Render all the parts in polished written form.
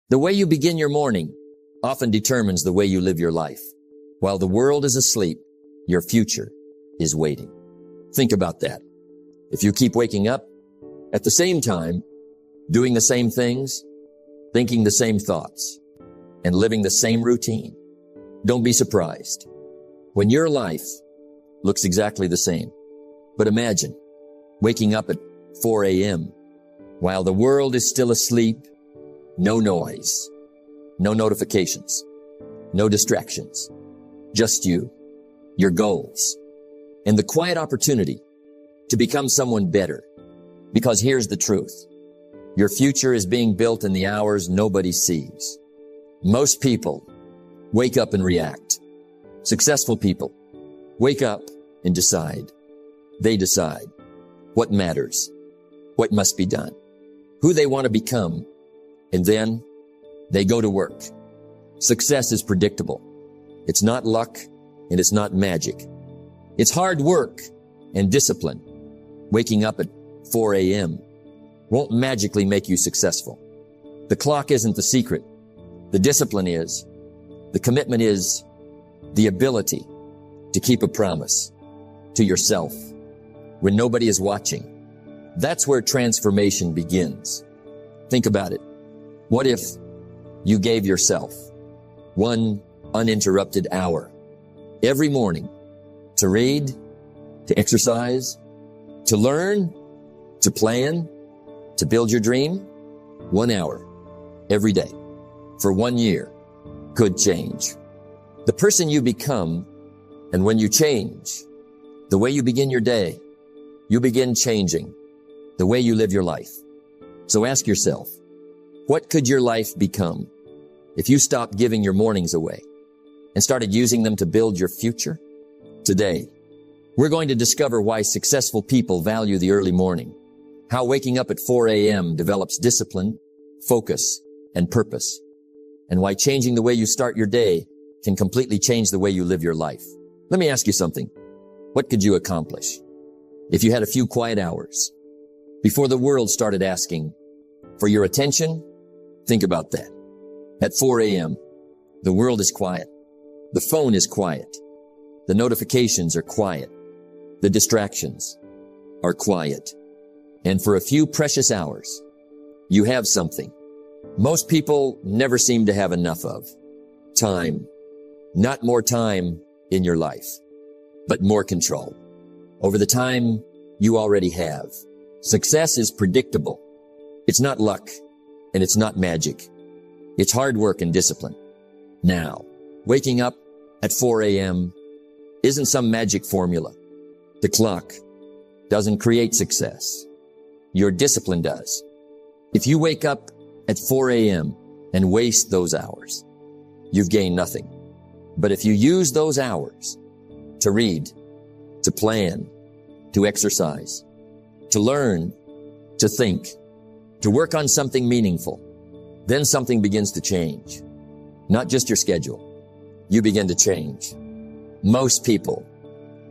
The way you begin your morning often determines the way you live your life. While the world is asleep, your future is waiting. Think about that. If you keep waking up at the same time, doing the same things, thinking the same thoughts, and living the same routine, don't be surprised when your life looks exactly the same. But imagine waking up at 4 a.m. while the world is still asleep, no noise, no notifications, no distractions, just you, your goals, and the quiet opportunity to become someone better. Because here's the truth. Your future is being built in the hours nobody sees. Most people wake up and react. Successful people wake up and decide. They decide what matters, what must be done, who they want to become, and then they go to work. Success is predictable. It's not luck and it's not magic. It's hard work and discipline. Waking up at 4 a.m. won't magically make you successful. The clock isn't the secret. The discipline is. The commitment is the ability to keep a promise to yourself when nobody is watching. That's where transformation begins. Think about it. What if you gave yourself one uninterrupted hour every morning to read, to exercise, to learn, to plan, to build your dream? 1 hour every day for 1 year could change the person you become. And when you change the way you begin your day, you begin changing the way you live your life. So ask yourself, what could your life become if you stopped giving your mornings away and started using them to build your future? Today, we're going to discover why successful people value the early morning, how waking up at 4 a.m. develops discipline, focus, and purpose, and why changing the way you start your day can completely change the way you live your life. Let me ask you something. What could you accomplish if you had a few quiet hours before the world started asking for your attention? Think about that. At 4 a.m., the world is quiet. The phone is quiet. The notifications are quiet. The distractions are quiet. And for a few precious hours, you have something most people never seem to have enough of. Time. Not more time in your life, but more control over the time you already have. Success is predictable. It's not luck, and it's not magic. It's hard work and discipline. Now, waking up at 4 a.m. isn't some magic formula. The clock doesn't create success. Your discipline does. If you wake up at 4 a.m. and waste those hours, you've gained nothing. But if you use those hours to read, to plan, to exercise, to learn, to think, to work on something meaningful, then something begins to change. Not just your schedule. You begin to change. Most people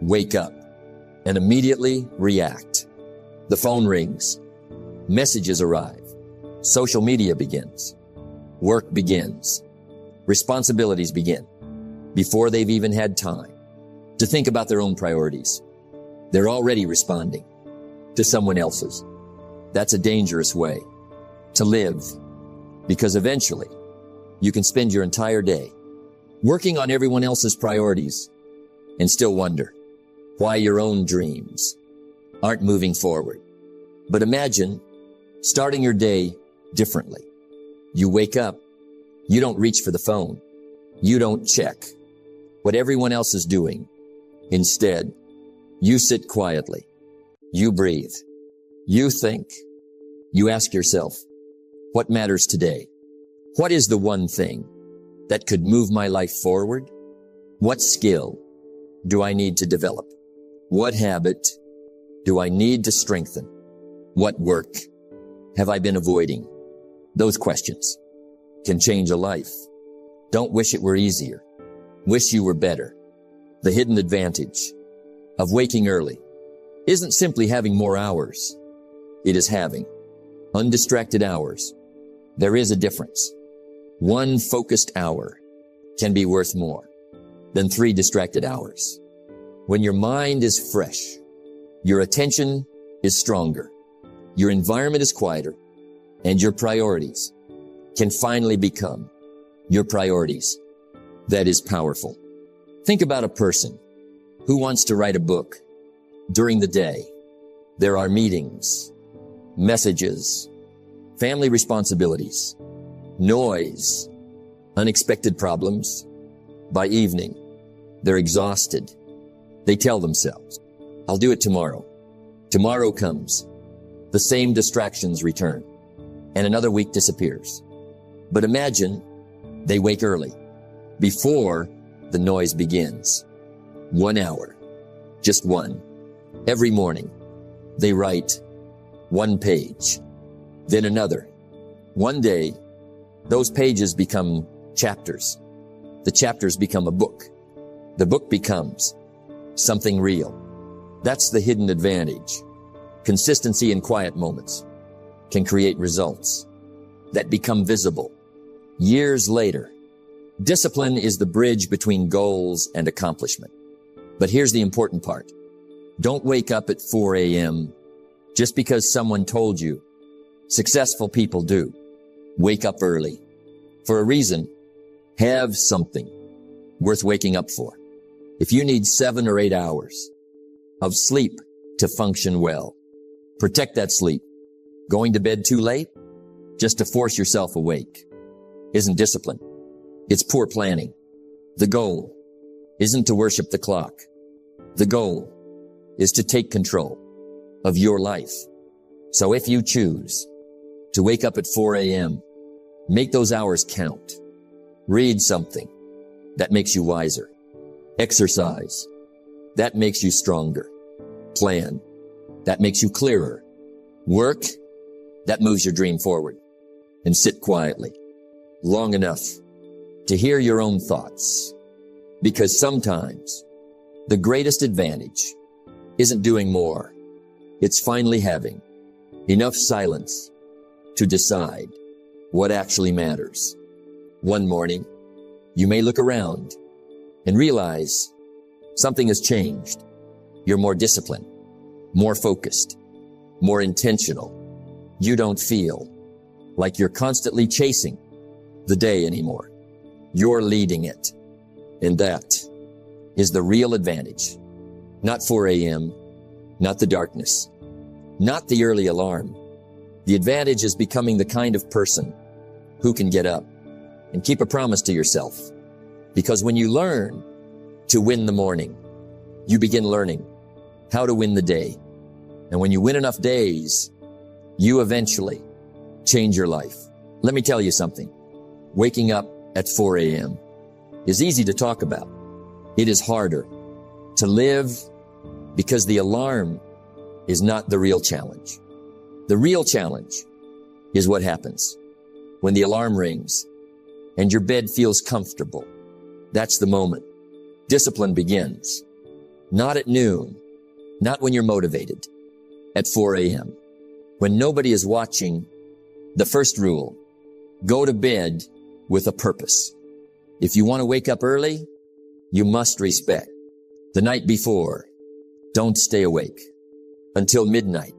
wake up and immediately react. The phone rings. Messages arrive. Social media begins. Work begins. Responsibilities begin before they've even had time to think about their own priorities. They're already responding to someone else's. That's a dangerous way to live, because eventually you can spend your entire day working on everyone else's priorities and still wonder why your own dreams aren't moving forward. But imagine starting your day differently. You wake up, you don't reach for the phone, you don't check what everyone else is doing. Instead, you sit quietly, you breathe, you think, you ask yourself, what matters today? What is the one thing that could move my life forward? What skill do I need to develop? What habit do I need to strengthen? What work have I been avoiding? Those questions can change a life. Don't wish it were easier. Wish you were better. The hidden advantage of waking early isn't simply having more hours. It is having undistracted hours. There is a difference. One focused hour can be worth more than 3 distracted hours. When your mind is fresh, your attention is stronger, your environment is quieter, and your priorities can finally become your priorities. That is powerful. Think about a person who wants to write a book. During the day, there are meetings, messages, family responsibilities, noise, unexpected problems. By evening, they're exhausted. They tell themselves, I'll do it tomorrow. Tomorrow comes. The same distractions return, and another week disappears. But imagine they wake early, before the noise begins. 1 hour, just one. Every morning, they write 1 page, then another. One day, those pages become chapters. The chapters become a book. The book becomes something real. That's the hidden advantage. Consistency in quiet moments can create results that become visible years later. Discipline is the bridge between goals and accomplishment. But here's the important part. Don't wake up at 4 a.m. just because someone told you. Successful people do. Wake up early. For a reason, have something worth waking up for. If you need 7 or 8 hours of sleep to function well, protect that sleep. Going to bed too late just to force yourself awake isn't discipline. It's poor planning. The goal isn't to worship the clock. The goal is to take control of your life. So if you choose to wake up at 4 a.m., make those hours count. Read something that makes you wiser. Exercise that makes you stronger. Plan that makes you clearer. Work that moves your dream forward. And sit quietly long enough to hear your own thoughts. Because sometimes the greatest advantage isn't doing more. It's finally having enough silence to decide what actually matters. One morning, you may look around and realize something has changed. You're more disciplined, more focused, more intentional. You don't feel like you're constantly chasing the day anymore. You're leading it. And that is the real advantage. Not 4 a.m., not the darkness, not the early alarm. The advantage is becoming the kind of person who can get up and keep a promise to yourself. Because when you learn to win the morning, you begin learning how to win the day. And when you win enough days, you eventually change your life. Let me tell you something. Waking up at 4 a.m. is easy to talk about. It is harder to live because the alarm is not the real challenge. The real challenge is what happens when the alarm rings and your bed feels comfortable. That's the moment discipline begins. Not at noon, not when you're motivated, at 4 a.m. When nobody is watching. The first rule, go to bed with a purpose. If you want to wake up early, you must respect the night before. Don't stay awake until midnight,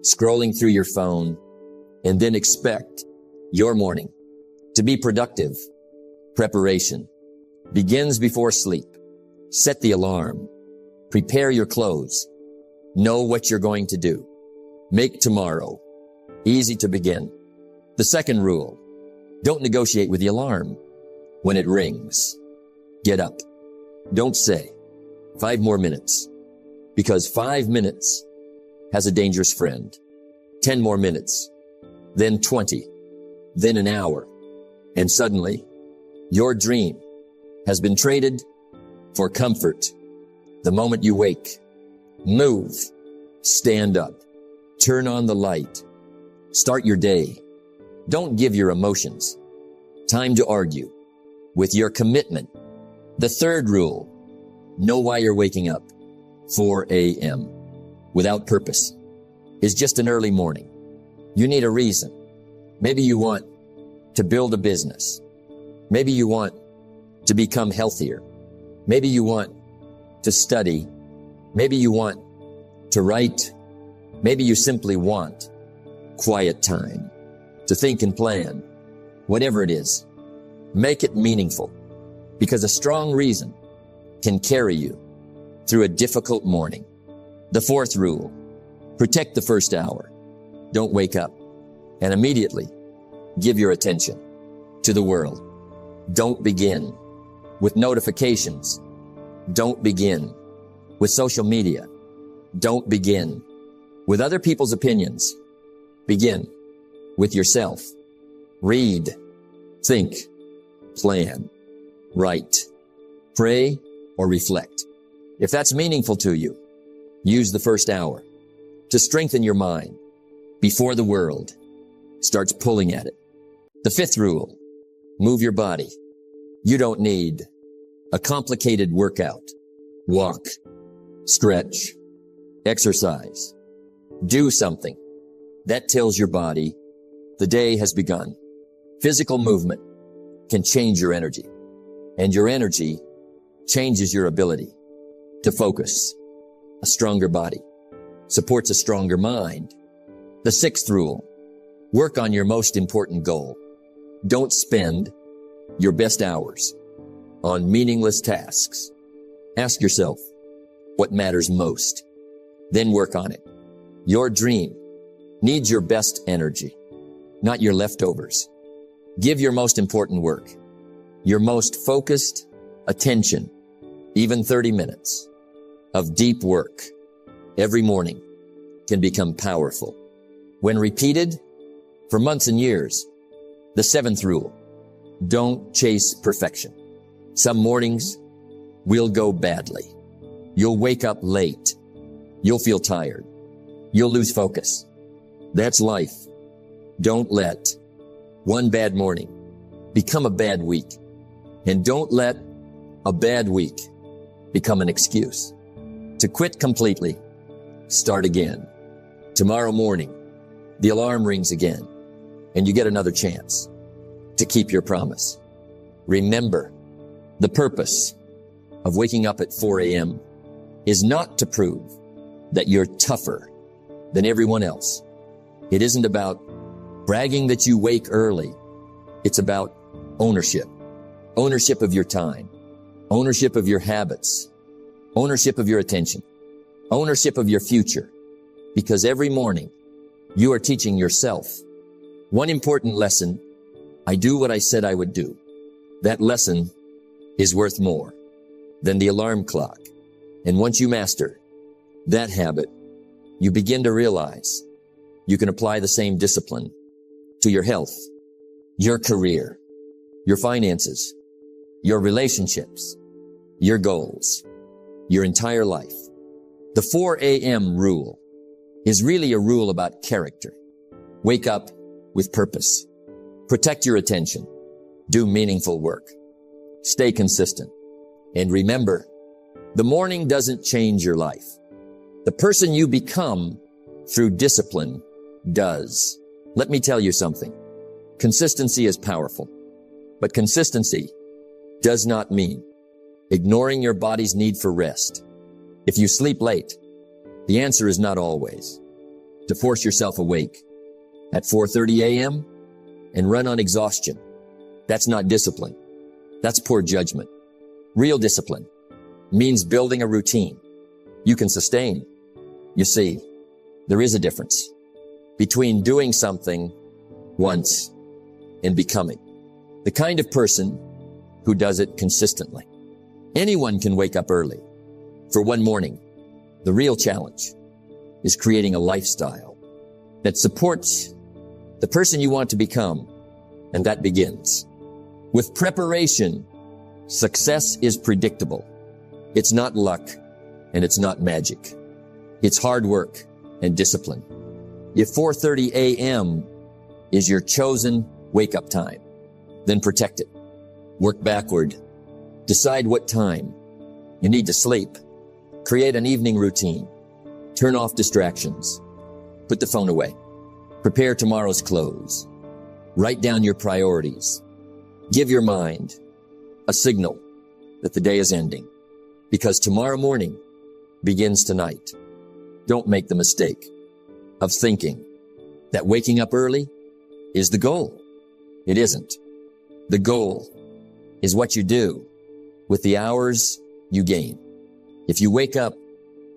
scrolling through your phone, and then expect your morning to be productive. Preparation begins before sleep. Set the alarm. Prepare your clothes. Know what you're going to do. Make tomorrow easy to begin. The second rule, don't negotiate with the alarm. When it rings, get up. Don't say 5 more minutes, because 5 minutes has a dangerous friend. 10 more minutes, then 20, then an hour. And suddenly, your dream has been traded for comfort. The moment you wake, move, stand up, turn on the light, start your day. Don't give your emotions time to argue with your commitment. The third rule, know why you're waking up. 4 a.m. without purpose is just an early morning. You need a reason. Maybe you want to build a business. Maybe you want to become healthier. Maybe you want to study. Maybe you want to write. Maybe you simply want quiet time to think and plan. Whatever it is, make it meaningful, because a strong reason can carry you through a difficult morning. The fourth rule, protect the first hour. Don't wake up and immediately give your attention to the world. Don't begin with notifications. Don't begin with social media. Don't begin with other people's opinions. Begin with yourself. Read, think, plan, write, pray, or reflect. If that's meaningful to you, use the first hour to strengthen your mind before the world starts pulling at it. The fifth rule, move your body. You don't need a complicated workout. Walk, stretch, exercise. Do something that tells your body the day has begun. Physical movement can change your energy, and your energy changes your ability to focus. A stronger body supports a stronger mind. The sixth rule, work on your most important goal. Don't spend your best hours on meaningless tasks. Ask yourself what matters most, then work on it. Your dream needs your best energy, not your leftovers. Give your most important work, your most focused attention, even 30 minutes of deep work every morning can become powerful when repeated for months and years. The seventh rule, don't chase perfection. Some mornings will go badly. You'll wake up late. You'll feel tired. You'll lose focus. That's life. Don't let one bad morning become a bad week. And don't let a bad week become an excuse to quit completely. Start again. Tomorrow morning, the alarm rings again, and you get another chance to keep your promise. Remember, the purpose of waking up at 4 a.m. is not to prove that you're tougher than everyone else. It isn't about bragging that you wake early. It's about ownership. Ownership of your time. Ownership of your habits. Ownership of your attention. Ownership of your future. Because every morning you are teaching yourself one important lesson. I do what I said I would do. That lesson is worth more than the alarm clock. And once you master that habit, you begin to realize you can apply the same discipline to your health, your career, your finances, your relationships, your goals, your entire life. The 4 a.m. rule is really a rule about character. Wake up with purpose. Protect your attention. Do meaningful work. Stay consistent. And remember, the morning doesn't change your life. The person you become through discipline does. Let me tell you something. Consistency is powerful, but consistency does not mean ignoring your body's need for rest. If you sleep late, the answer is not always to force yourself awake at 4:30 a.m. and run on exhaustion. That's not discipline. That's poor judgment. Real discipline means building a routine you can sustain. You see, there is a difference between doing something once and becoming the kind of person who does it consistently. Anyone can wake up early for one morning. The real challenge is creating a lifestyle that supports the person you want to become, and that begins with preparation. Success is predictable. It's not luck, and it's not magic. It's hard work and discipline. If 4:30 a.m. is your chosen wake-up time, then protect it. Work backward. Decide what time you need to sleep. Create an evening routine. Turn off distractions. Put the phone away. Prepare tomorrow's clothes. Write down your priorities. Give your mind a signal that the day is ending, because tomorrow morning begins tonight. Don't make the mistake of thinking that waking up early is the goal. It isn't. The goal is what you do with the hours you gain. If you wake up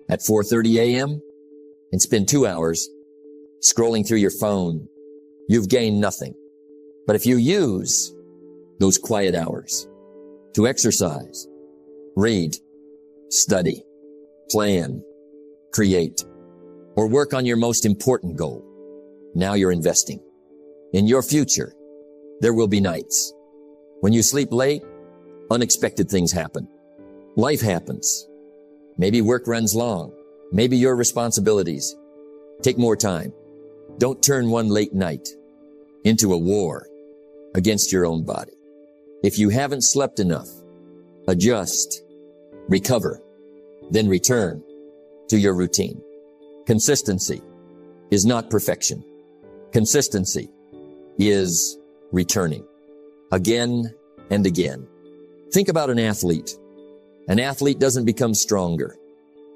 at 4:30 a.m. and spend 2 hours scrolling through your phone, you've gained nothing. But if you use those quiet hours to exercise, read, study, plan, create, or work on your most important goal, now you're investing. In your future, there will be nights when you sleep late, unexpected things happen. Life happens. Maybe work runs long. Maybe your responsibilities take more time. Don't turn one late night into a war against your own body. If you haven't slept enough, adjust, recover, then return to your routine. Consistency is not perfection. Consistency is returning again and again. Think about an athlete. An athlete doesn't become stronger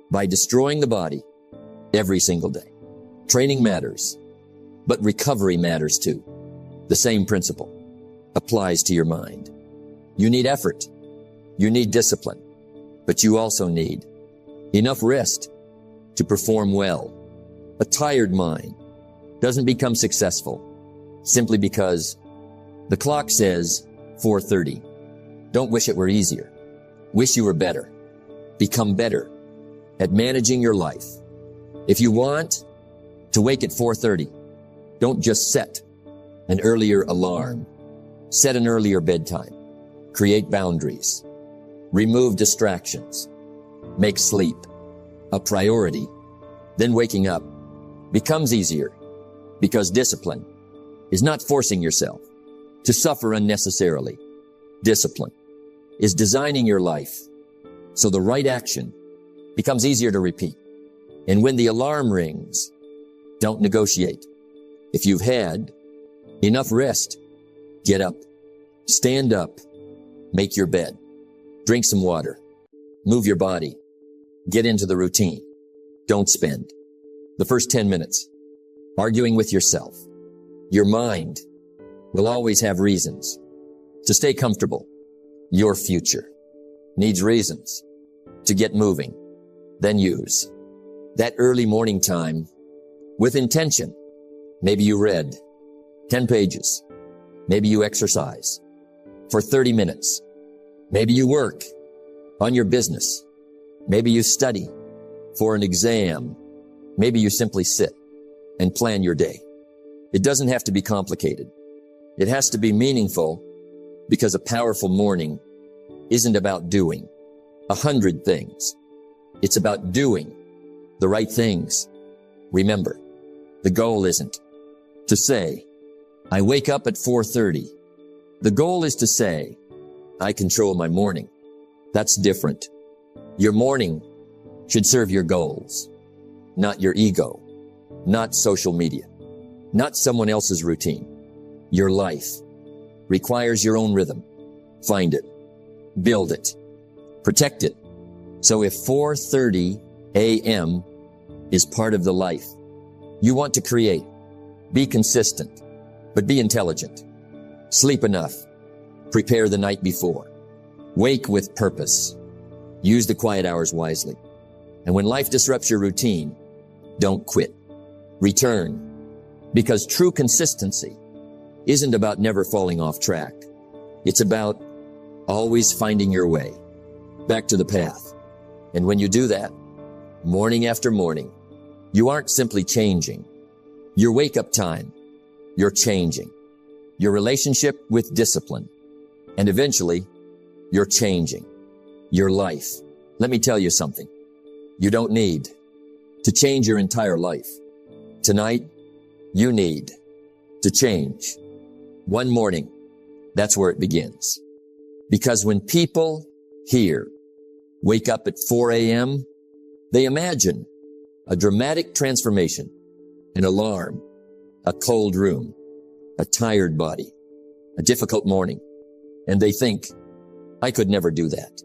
by destroying the body every single day. Training matters, but recovery matters too. The same principle applies to your mind. You need effort. You need discipline, but you also need enough rest to perform well. A tired mind doesn't become successful simply because the clock says 4:30. Don't wish it were easier. Wish you were better. Become better at managing your life. If you want to wake at 4:30, don't just set an earlier alarm. Set an earlier bedtime. Create boundaries. Remove distractions. Make sleep a priority. Then waking up becomes easier because discipline is not forcing yourself to suffer unnecessarily. Discipline is designing your life so the right action becomes easier to repeat. And when the alarm rings, don't negotiate. If you've had enough rest, get up, stand up, make your bed, drink some water, move your body, get into the routine. Don't spend the first 10 minutes arguing with yourself. Your mind will always have reasons to stay comfortable. Your future needs reasons to get moving. Then use that early morning time with intention. Maybe you read 10 pages. Maybe you exercise for 30 minutes. Maybe you work on your business. Maybe you study for an exam. Maybe you simply sit and plan your day. It doesn't have to be complicated. It has to be meaningful, because a powerful morning isn't about doing 100 things. It's about doing the right things. Remember, the goal isn't to say, I wake up at 4:30. The goal is to say, I control my morning. That's different. Your morning should serve your goals, not your ego, not social media, not someone else's routine. Your life requires your own rhythm. Find it, build it, protect it. So if 4:30 a.m. is part of the life you want to create, be consistent, but be intelligent. Sleep enough. Prepare the night before. Wake with purpose. Use the quiet hours wisely. And when life disrupts your routine, don't quit. Return. Because true consistency isn't about never falling off track. It's about always finding your way back to the path. And when you do that, morning after morning, you aren't simply changing your wake-up time. You're changing your relationship with discipline. And eventually, you're changing your life. Let me tell you something. You don't need to change your entire life. Tonight, you need to change one morning. That's where it begins. Because when people here wake up at 4 a.m., they imagine a dramatic transformation, an alarm, a cold room, a tired body, a difficult morning. and they think, I could never do that.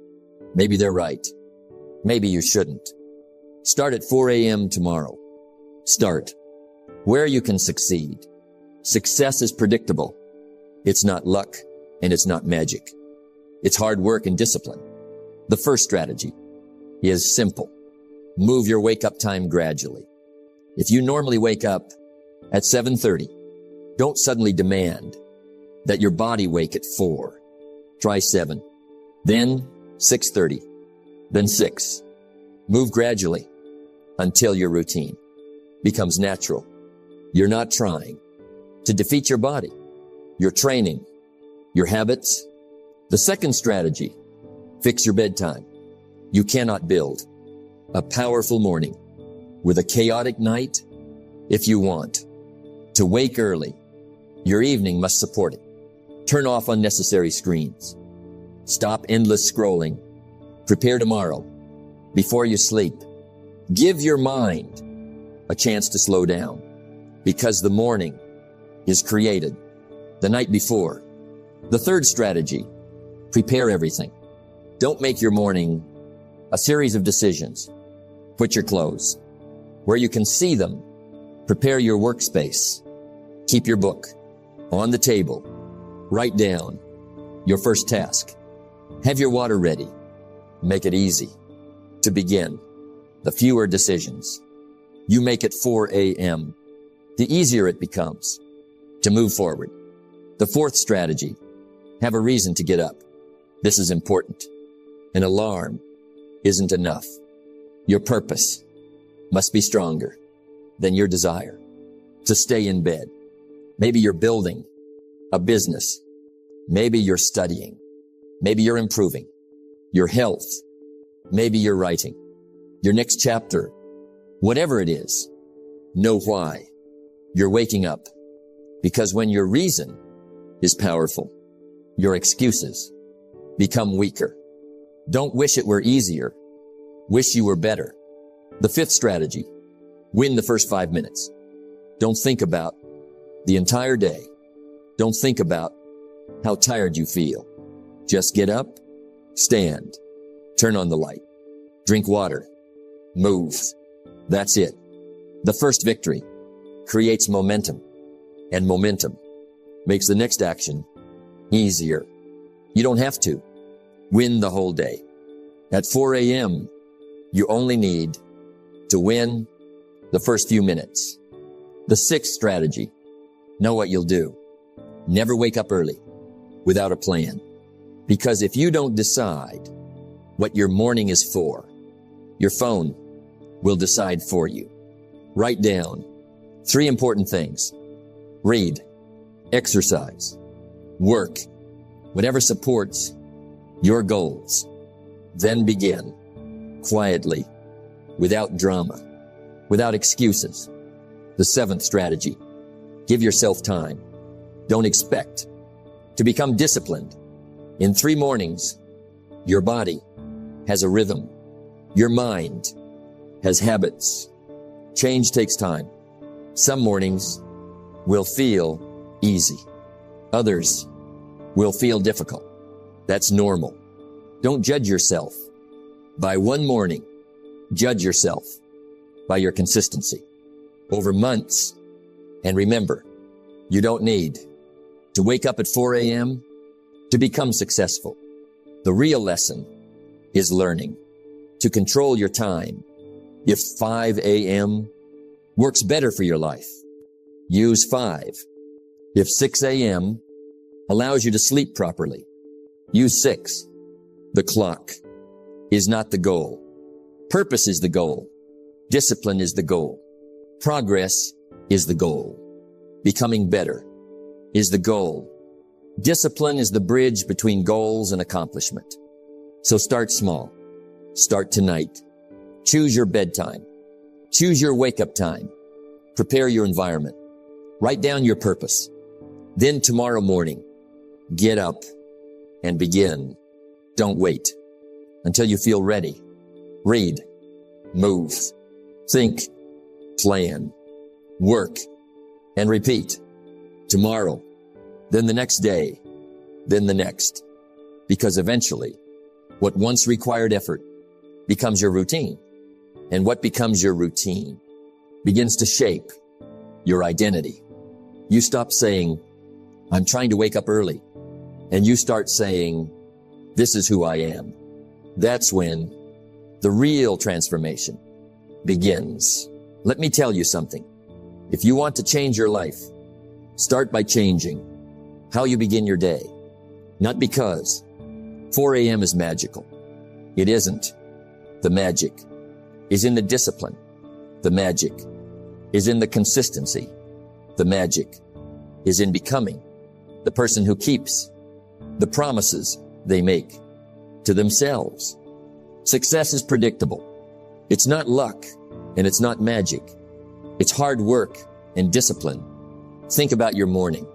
Maybe they're right. Maybe you shouldn't. Start at 4 a.m. tomorrow. Start where you can succeed. Success is predictable. It's not luck and it's not magic. It's hard work and discipline. The first strategy is simple. Move your wake-up time gradually. If you normally wake up at 7:30, don't suddenly demand that your body wake at 4. Try 7, then 6:30, then 6. Move gradually until your routine becomes natural. You're not trying to defeat your body. You're training your habits. The second strategy, fix your bedtime. You cannot build a powerful morning with a chaotic night. If you want to wake early, your evening must support it. Turn off unnecessary screens. Stop endless scrolling. Prepare tomorrow before you sleep. Give your mind a chance to slow down, because the morning is created the night before. The third strategy, prepare everything. Don't make your morning a series of decisions. Put your clothes where you can see them. Prepare your workspace. Keep your book on the table. Write down your first task. Have your water ready. Make it easy to begin. The fewer decisions you make at 4 a.m., the easier it becomes to move forward. The fourth strategy, have a reason to get up. This is important. An alarm isn't enough. Your purpose must be stronger than your desire to stay in bed. Maybe you're building a business. Maybe you're studying. Maybe you're improving your health. Maybe you're writing your next chapter. Whatever it is, know why you're waking up. Because when your reason is powerful, your excuses become weaker. Don't wish it were easier. Wish you were better. The fifth strategy, win the first 5 minutes. Don't think about the entire day. Don't think about how tired you feel. Just get up, stand, turn on the light, drink water, move. That's it. The first victory creates momentum, and momentum makes the next action easier. You don't have to win the whole day. At 4 a.m., you only need to win the first few minutes. The sixth strategy, know what you'll do. Never wake up early without a plan. Because if you don't decide what your morning is for, your phone will decide for you. Write down 3 important things. Read, exercise, work, whatever supports your goals. Then begin quietly, without drama, without excuses. The seventh strategy, give yourself time. Don't expect to become disciplined. In 3 mornings, your body has a rhythm. Your mind has habits. Change takes time. Some mornings will feel easy. Others will feel difficult. That's normal. Don't judge yourself by one morning. Judge yourself by your consistency over months. And remember, you don't need to wake up at 4 a.m. to become successful. The real lesson is learning to control your time. If 5 a.m. works better for your life, use 5. If 6 a.m. allows you to sleep properly, use 6. The clock is not the goal. Purpose is the goal. Discipline is the goal. Progress is the goal. Becoming better is the goal. Discipline is the bridge between goals and accomplishment. So start small. Start tonight. Choose your bedtime. Choose your wake-up time. Prepare your environment. Write down your purpose. Then tomorrow morning, get up and begin. Don't wait until you feel ready. Read, move, think, plan, work, and repeat. Tomorrow, then the next day, then the next. Because eventually, what once required effort becomes your routine. And what becomes your routine begins to shape your identity. You stop saying, I'm trying to wake up early. And you start saying, this is who I am. That's when the real transformation begins. Let me tell you something. If you want to change your life, start by changing how you begin your day. Not because 4 a.m. is magical. It isn't. The magic is in the discipline. The magic is in the consistency. The magic is in becoming the person who keeps the promises they make to themselves. Success is predictable. It's not luck and it's not magic. It's hard work and discipline. Think about your morning.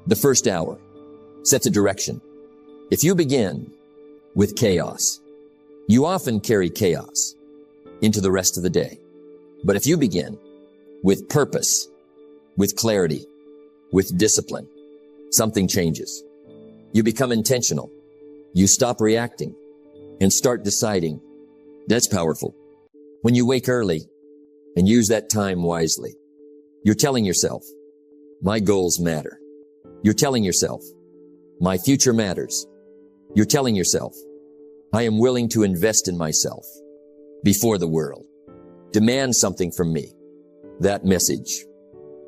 The first hour sets a direction. If you begin with chaos, you often carry chaos into the rest of the day. But if you begin with purpose, with clarity, with discipline, something changes. You become intentional. You stop reacting and start deciding. That's powerful. When you wake early and use that time wisely, you're telling yourself, my goals matter. You're telling yourself, my future matters. You're telling yourself, I am willing to invest in myself before the world. Demand something from me. That message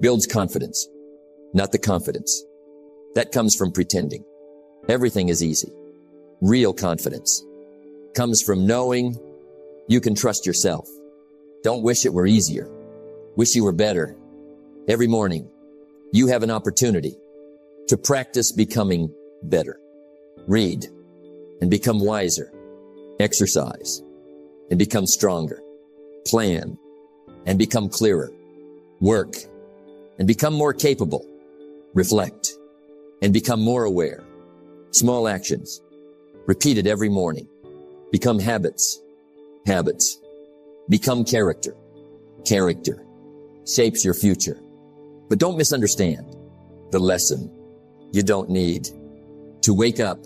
builds confidence, not the confidence that comes from pretending. Everything is easy. Real confidence comes from knowing you can trust yourself. Don't wish it were easier. Wish you were better. Every morning, you have an opportunity to practice becoming better. Read and become wiser. Exercise and become stronger. Plan and become clearer. Work and become more capable. Reflect and become more aware. Small actions repeated every morning become habits. Habits become character. Character shapes your future. But don't misunderstand the lesson. You don't need to wake up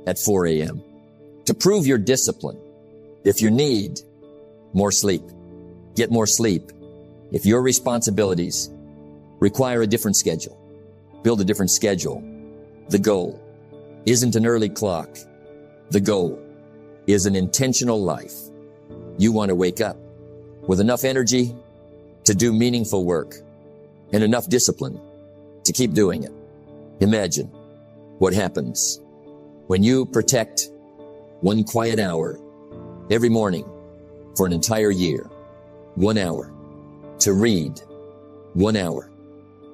at 4 a.m. to prove your discipline. If you need more sleep, get more sleep. If your responsibilities require a different schedule, build a different schedule. The goal isn't an early clock. The goal is an intentional life. You want to wake up with enough energy to do meaningful work and enough discipline to keep doing it. Imagine what happens when you protect one quiet hour every morning for an entire year. 1 hour to read, 1 hour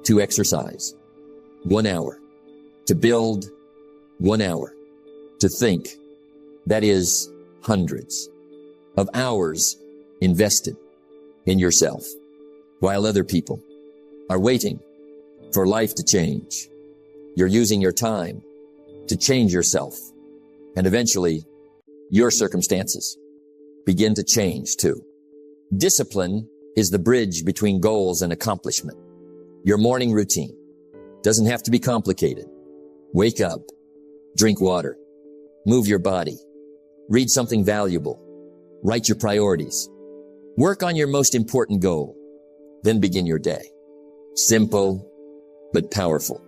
to exercise, 1 hour to build, 1 hour to think. That is hundreds of hours invested in yourself while other people are waiting for life to change. You're using your time to change yourself, and eventually your circumstances begin to change too. Discipline is the bridge between goals and accomplishment. Your morning routine doesn't have to be complicated. Wake up, drink water, move your body, read something valuable, write your priorities, work on your most important goal, then begin your day. Simple, but powerful.